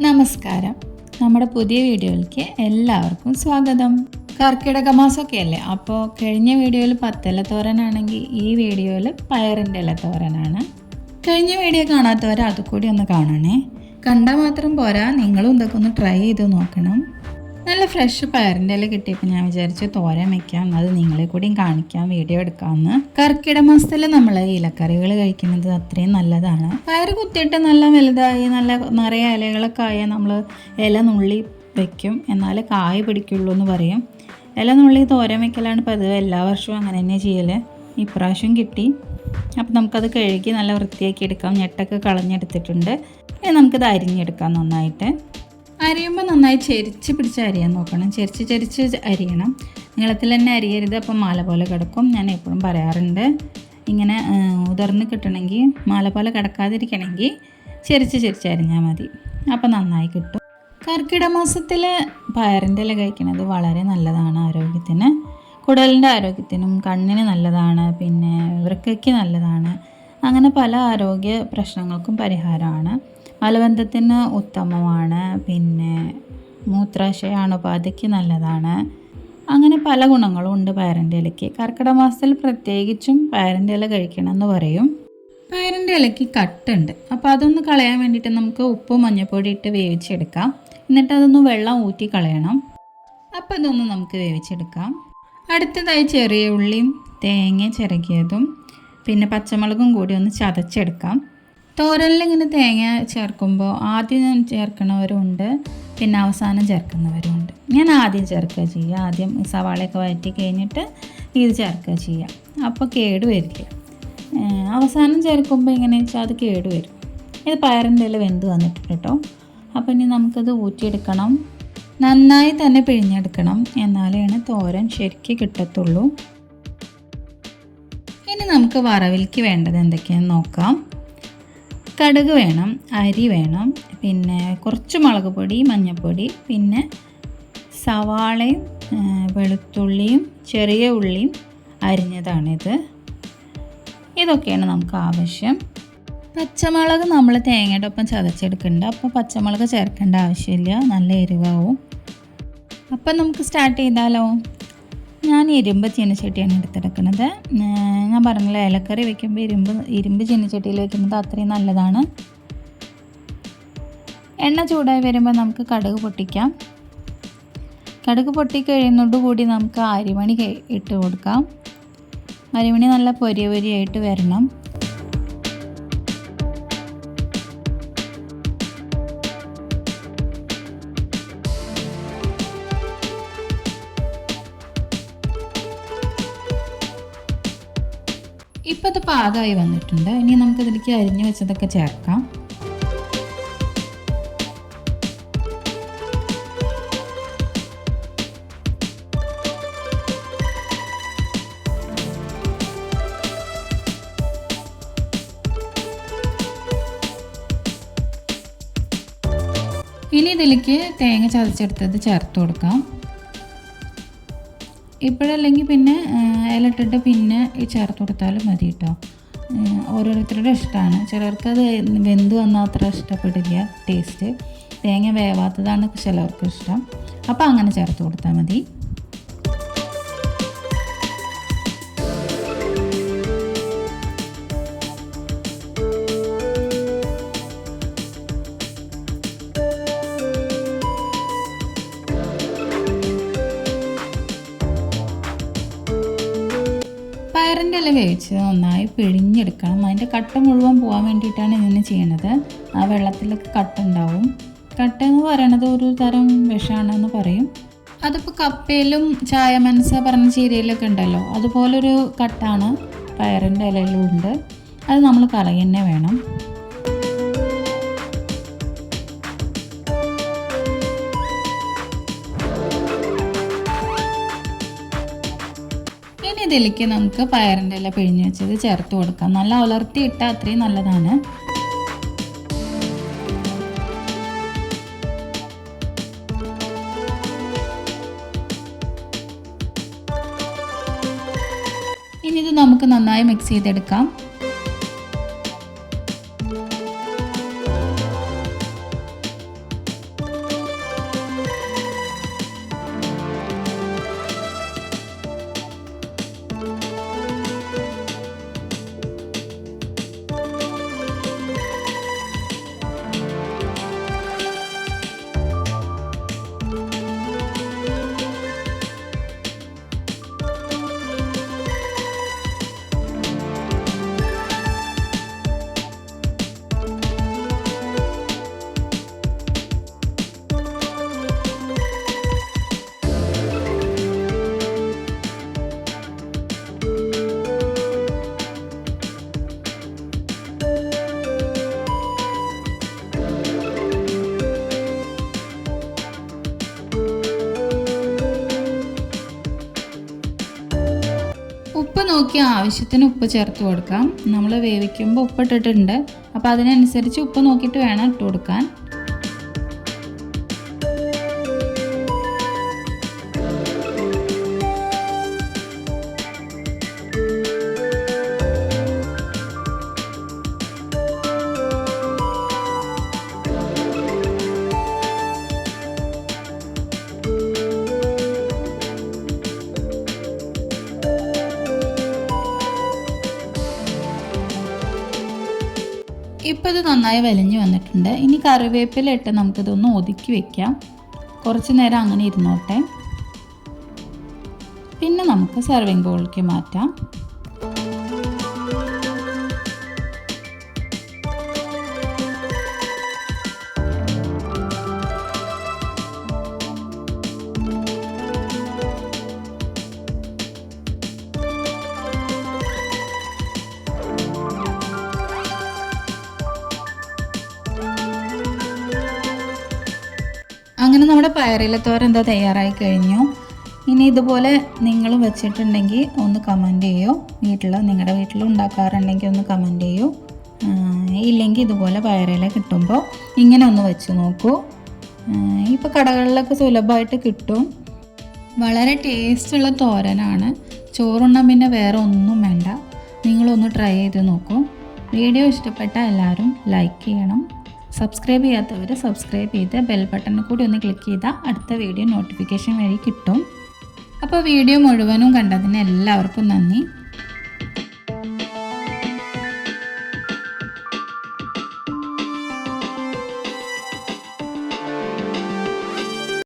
നമസ്കാരം. നമ്മുടെ പുതിയ വീഡിയോയിലേക്ക് എല്ലാവർക്കും സ്വാഗതം. കർക്കിടക മാസമൊക്കെ അല്ലേ, അപ്പോൾ കഴിഞ്ഞ വീഡിയോയിൽ പത്തില തോരനാണെങ്കിൽ ഈ വീഡിയോയിൽ പയറിൻ്റെ ഇല തോരനാണ്. കഴിഞ്ഞ വീഡിയോ കാണാത്തവർ അതുകൂടി ഒന്ന് കാണണേ. കണ്ടാൽ മാത്രം പോരാ, നിങ്ങളും ഇതൊക്കെ ഒന്ന് ട്രൈ ചെയ്ത് നോക്കണം. നല്ല ഫ്രഷ് പയറിൻ്റെ ഇല കിട്ടിയപ്പോൾ ഞാൻ വിചാരിച്ചു തോരൻ വയ്ക്കാം, അത് നിങ്ങളെ കൂടിയും കാണിക്കാം, വീഡിയോ എടുക്കാമെന്ന്. കർക്കിടക മാസത്തിൽ നമ്മൾ ഇലക്കറികൾ കഴിക്കുന്നത് അത്രയും നല്ലതാണ്. പയർ കുത്തിയിട്ട് നല്ല വലുതായി നല്ല നിറയെ ഇലകളൊക്കെ ആയാൽ നമ്മൾ ഇല നുള്ളി വയ്ക്കും, എന്നാലേ കായ് പിടിക്കുള്ളൂ എന്ന് പറയും. ഇല നുള്ളി തോരൻ വയ്ക്കലാണ് പതിവ്, എല്ലാ വർഷവും അങ്ങനെ തന്നെ ചെയ്യൽ. ഇപ്രാവശ്യം കിട്ടി, അപ്പോൾ നമുക്കത് കഴുകി നല്ല വൃത്തിയാക്കി എടുക്കാം. ഞെട്ടൊക്കെ കളഞ്ഞെടുത്തിട്ടുണ്ട്. ഇനി നമുക്കിത് അരിഞ്ഞെടുക്കാം. നന്നായിട്ട് അരിയുമ്പോൾ നന്നായി ചെരിച്ച് പിടിച്ച് അരിയാൻ നോക്കണം. ചെരിച്ച് അരിയണം. നീളത്തിൽ തന്നെ അരിയരുത്, അപ്പം മാല പോലെ കിടക്കും. ഞാൻ എപ്പോഴും പറയാറുണ്ട്, ഇങ്ങനെ ഉതിർന്ന് കിട്ടണമെങ്കിൽ, മാല പോലെ കിടക്കാതിരിക്കണമെങ്കിൽ ചെരിച്ച് അരിഞ്ഞാൽ മതി, അപ്പം നന്നായി കിട്ടും. കർക്കിടക മാസത്തിൽ പയറിൻ്റെ ഇല കഴിക്കുന്നത് വളരെ നല്ലതാണ് ആരോഗ്യത്തിന്. കുടലിൻ്റെ ആരോഗ്യത്തിനും കണ്ണിന് നല്ലതാണ്, പിന്നെ വൃക്കയ്ക്ക് നല്ലതാണ്. അങ്ങനെ പല ആരോഗ്യ പ്രശ്നങ്ങൾക്കും പരിഹാരമാണ്. മലബന്ധത്തിന് ഉത്തമമാണ്, പിന്നെ മൂത്രാശയ അണുബാധയ്ക്ക് നല്ലതാണ്. അങ്ങനെ പല ഗുണങ്ങളും ഉണ്ട് പയറിൻ്റെ ഇലയ്ക്ക്. കർക്കിടക മാസത്തിൽ പ്രത്യേകിച്ചും പയറിൻ്റെ ഇല കഴിക്കണം എന്ന് പറയും. പയറിൻ്റെ ഇലയ്ക്ക് കട്ടുണ്ട്, അപ്പോൾ അതൊന്ന് കളയാൻ വേണ്ടിയിട്ട് നമുക്ക് ഉപ്പും മഞ്ഞൾപ്പൊടി ഇട്ട് വേവിച്ചെടുക്കാം. എന്നിട്ട് അതൊന്ന് വെള്ളം ഊറ്റി കളയണം. അപ്പോൾ അതൊന്ന് നമുക്ക് വേവിച്ചെടുക്കാം. അടുത്തതായി ചെറിയ ഉള്ളിയും തേങ്ങ ചിരകിയതും പിന്നെ പച്ചമുളകും കൂടി ഒന്ന് ചതച്ചെടുക്കാം. തോരനിൽ ഇങ്ങനെ തേങ്ങ ചേർക്കുമ്പോൾ ആദ്യം ചേർക്കുന്നവരുണ്ട്, പിന്നെ അവസാനം ചേർക്കുന്നവരുണ്ട്. ഞാൻ ആദ്യം ചേർക്കുക ചെയ്യുക. ആദ്യം സവാളയൊക്കെ വഴറ്റി കഴിഞ്ഞിട്ട് ഇത് ചേർക്കുക ചെയ്യുക, അപ്പോൾ കേട് വരില്ല. അവസാനം ചേർക്കുമ്പോൾ എങ്ങനെയാണെന്ന് വെച്ചാൽ അത് കേട് വരും. ഇത് പയറിൻ്റെ ഇല വെന്ത് വന്നിട്ടുണ്ട് കേട്ടോ. അപ്പോൾ ഇനി നമുക്കത് ഊറ്റിയെടുക്കണം. നന്നായി തന്നെ പിഴിഞ്ഞെടുക്കണം, എന്നാലാണ് തോരൻ ശരിക്ക് കിട്ടത്തുള്ളൂ. ഇനി നമുക്ക് വറവിലേക്ക് വേണ്ടത് എന്തൊക്കെയാണെന്ന് നോക്കാം. കടുക് വേണം, അരി വേണം, പിന്നെ കുറച്ച് മുളക് പൊടി, മഞ്ഞൾപ്പൊടി, പിന്നെ സവാളയും വെളുത്തുള്ളിയും ചെറിയ ഉള്ളിയും അരിഞ്ഞതാണിത്. ഇതൊക്കെയാണ് നമുക്ക് ആവശ്യം. പച്ചമുളക് നമ്മൾ തേങ്ങയുടെ ഒപ്പം ചതച്ചെടുക്കുന്നുണ്ട്, അപ്പോൾ പച്ചമുളക് ചേർക്കേണ്ട ആവശ്യമില്ല, നല്ല എരിവാവും. അപ്പം നമുക്ക് സ്റ്റാർട്ട് ചെയ്താലോ. ഞാൻ ഇരുമ്പ് ചീനച്ചട്ടിയാണ് എടുത്തെടുക്കുന്നത്. ഞാൻ പറഞ്ഞില്ല, ഇലക്കറി വയ്ക്കുമ്പോൾ ഇരുമ്പ് ചീനച്ചട്ടിയിൽ വയ്ക്കുന്നത് അത്രയും നല്ലതാണ്. എണ്ണ ചൂടായി വരുമ്പോൾ നമുക്ക് കടുക് പൊട്ടിക്കാം. കടുക് പൊട്ടിക്കഴിയുന്നതോടുകൂടി നമുക്ക് അരിമണി ഇട്ട് കൊടുക്കാം. അരിമണി നല്ല പൊരിയായിട്ട് വരണം. ഇപ്പോൾ അത് പാകമായി വന്നിട്ടുണ്ട്. ഇനി നമുക്കിതിലേക്ക് അരിഞ്ഞു വെച്ചതൊക്കെ ചേർക്കാം. ഇനി ഇതിലേക്ക് തേങ്ങ ചതച്ചെടുത്തത് ചേർത്ത് കൊടുക്കാം. ഇപ്പോഴല്ലെങ്കിൽ പിന്നെ ഇലട്ടിട്ട് പിന്നെ ചേർത്ത് കൊടുത്താലും മതി കേട്ടോ. ഓരോരുത്തരുടെ ഇഷ്ടമാണ്. ചിലർക്കത് വെന്ത് വന്നാൽ അത്ര ഇഷ്ടപ്പെടില്ല ടേസ്റ്റ്. തേങ്ങ വേവാത്തതാണ് ചിലർക്ക് ഇഷ്ടം, അപ്പോൾ അങ്ങനെ ചേർത്ത് കൊടുത്താൽ മതി. പയറിൻ്റെ ഇല വേവിച്ച് നന്നായി പിഴിഞ്ഞെടുക്കണം. അതിൻ്റെ കട്ട മുഴുവൻ പോകാൻ വേണ്ടിയിട്ടാണ് ഇങ്ങനെ ചെയ്യണത്. ആ വെള്ളത്തിലൊക്കെ കട്ടുണ്ടാവും. കട്ട എന്ന് പറയണത് ഒരു തരം വിഷമാണെന്ന് പറയും. അതിപ്പോൾ കപ്പയിലും ചായ മനസ്സ പറഞ്ഞ ചീരയിലൊക്കെ ഉണ്ടല്ലോ, അതുപോലൊരു കട്ടാണ് പയറിൻ്റെ ഇലയിലുണ്ട്. അത് നമ്മൾ കളയുക തന്നെ വേണം. ഇനി ഇതിലേക്ക് നമുക്ക് പയറിൻ്റെ ഇല പിഴിഞ്ഞ് വെച്ചത് ചേർത്ത് കൊടുക്കാം. നല്ല ഉലർത്തി ഇട്ടാൽ അത്രയും നല്ലതാണ്. ഇനി ഇത് നമുക്ക് നന്നായി മിക്സ് ചെയ്തെടുക്കാം. നോക്കി ആവശ്യത്തിന് ഉപ്പ് ചേർത്ത് കൊടുക്കാം. നമ്മൾ വേവിക്കുമ്പോൾ ഉപ്പ് ഇട്ടിട്ടുണ്ട്, അപ്പോൾ അതിനനുസരിച്ച് ഉപ്പ് നോക്കിയിട്ട് വേണം ഇട്ട് കൊടുക്കാൻ. ഇപ്പോൾ ഇത് നന്നായി വലിഞ്ഞു വന്നിട്ടുണ്ട്. ഇനി കറിവേപ്പില ഇട്ട് നമുക്കിതൊന്ന് ഒതുക്കി വെക്കാം. കുറച്ച് നേരം അങ്ങനെ ഇരുന്നോട്ടെ. പിന്നെ നമുക്ക് സെർവിങ് ബൗളിലേക്ക് മാറ്റാം. അങ്ങനെ നമ്മുടെ പയറിലത്തോരൻ എന്താ തയ്യാറായി കഴിഞ്ഞു. ഇനി ഇതുപോലെ നിങ്ങളും വെച്ചിട്ടുണ്ടെങ്കിൽ ഒന്ന് കമൻറ്റ് ചെയ്യോ. നിങ്ങളുടെ വീട്ടിൽ ഉണ്ടാക്കാറുണ്ടെങ്കിൽ ഒന്ന് കമൻറ്റ് ചെയ്യൂ. ഇല്ലെങ്കിൽ ഇതുപോലെ പയറില കിട്ടുമ്പോൾ ഇങ്ങനെ ഒന്ന് വെച്ച് നോക്കൂ. ഇപ്പോൾ കടകളിലൊക്കെ സുലഭമായിട്ട് കിട്ടും. വളരെ ടേസ്റ്റുള്ള തോരനാണ്. ചോറുണ്ണാൻ പിന്നെ വേറെ ഒന്നും വേണ്ട. നിങ്ങളൊന്ന് ട്രൈ ചെയ്ത് നോക്കൂ. വീഡിയോ ഇഷ്ടപ്പെട്ട എല്ലാവരും ലൈക്ക് ചെയ്യണം. സബ്സ്ക്രൈബ് ചെയ്യാത്തവർ സബ്സ്ക്രൈബ് ചെയ്ത് ബെൽ ബട്ടണിൽ കൂടി ഒന്ന് ക്ലിക്ക് ചെയ്താൽ അടുത്ത വീഡിയോ നോട്ടിഫിക്കേഷൻ വഴി കിട്ടും. അപ്പോൾ വീഡിയോ മുഴുവനും കണ്ടതിന് എല്ലാവർക്കും നന്ദി.